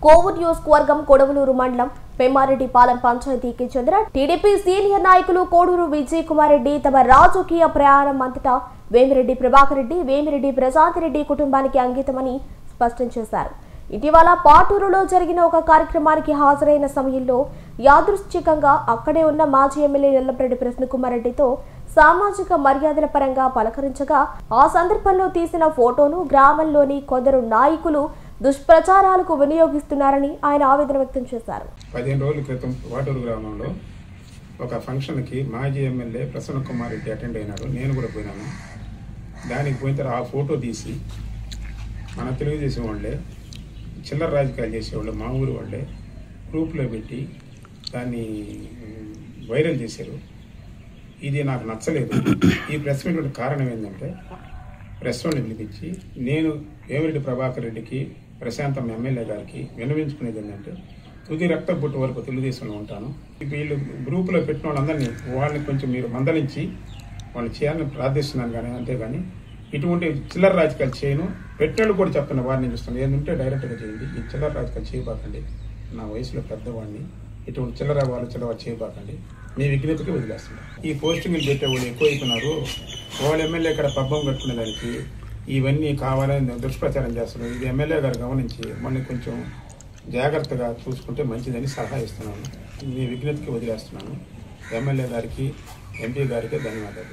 కోవూరు నియోజకవర్గం కొడవలూరు మండలం పెమ్మారెడ్డిపాలెం పంచాయతీకి చెందిన టీడీపీ సీనియర్ నాయకులు కోడూరు విజయ్ కుమార్ రెడ్డి తమ రాజకీయ ప్రయాణం అంతటా వేమిరెడ్డి ప్రభాకర్ రెడ్డి, వేమిరెడ్డి ప్రశాంత్ రెడ్డి కుటుంబానికి అంకితమని స్పష్టం చేశారు. ఇటీవల పాటూరులో జరిగిన ఒక కార్యక్రమానికి హాజరైన సమయంలో యాదృచ్ఛికంగా అక్కడే ఉన్న మాజీ ఎమ్మెల్యే ఎల్లప్రెడ్డి ప్రసన్నకుమార్ రెడ్డితో సామాజిక మర్యాదల పరంగా పలకరించగా ఆ సందర్భంలో తీసిన ఫోటోను గ్రామంలోని కొందరు నాయకులు దుష్ప్రచారాలకు వినియోగిస్తున్నారని ఆయన ఆవేదన వ్యక్తం చేశారు. 15 రోజుల క్రితం వాటూరు గ్రామంలో ఒక ఫంక్షన్కి మాజీ ఎమ్మెల్యే ప్రసన్నకుమార్ రెడ్డి అటెండ్ అయినాడు. నేను కూడా పోయినాను. దానికి పోయిన తర్వాత ఆ ఫోటో తీసి మన తెలుగుదేశం వాళ్ళే, చిల్లర రాజకీయాలు చేసేవాళ్ళు, మా ఊరు వాళ్ళే గ్రూప్లో పెట్టి దాన్ని వైరల్ చేశారు. ఇది నాకు నచ్చలేదు. ఈ ప్రెస్ మీట్ కారణం ఏంటంటే ప్రెస్ వాళ్ళని పిలిపించి నేను వేమిరెడ్డి ప్రభాకర్ రెడ్డికి, ప్రశాంతం ఎమ్మెల్యే గారికి విన్నవించుకునేది ఏంటంటే తుది రక్త బుట్టు వరకు తెలుగుదేశంలో ఉంటాను. వీళ్ళు గ్రూపులో పెట్టిన వాళ్ళని కొంచెం మీరు మందలించి వాళ్ళు చేయాలని ప్రార్థిస్తున్నాను. కానీ అంతేగాని ఇటువంటి చిల్లర రాజకీయాలు చేయను. పెట్టినోళ్ళు కూడా చెప్తున్న వారిని చూస్తాను. ఏంటంటే డైరెక్ట్గా చేయండి, ఈ చిల్లర రాజకీయాలు చేయబాకండి. నా వయసులో పెద్దవాడిని, ఇటువంటి చిల్లర చేయబాకండి. మీ విజ్ఞతకి వదిలేస్తున్నారు. ఈ పోస్టింగ్లు పెట్టేవాళ్ళు ఎక్కువ అయిపోయినారు. వాళ్ళ ఎమ్మెల్యే ఇక్కడ పబ్బం కట్టుకునే దానికి ఇవన్నీ కావాలని దుష్ప్రచారం చేస్తున్నారు. ఇది ఎమ్మెల్యే గారు గమనించి మనని కొంచెం జాగ్రత్తగా చూసుకుంటే మంచిదని సలహా ఇస్తున్నాను. మీ విజ్ఞతకి వదిలేస్తున్నాను. ఎమ్మెల్యే గారికి, ఎంపీ గారికి ధన్యవాదాలు.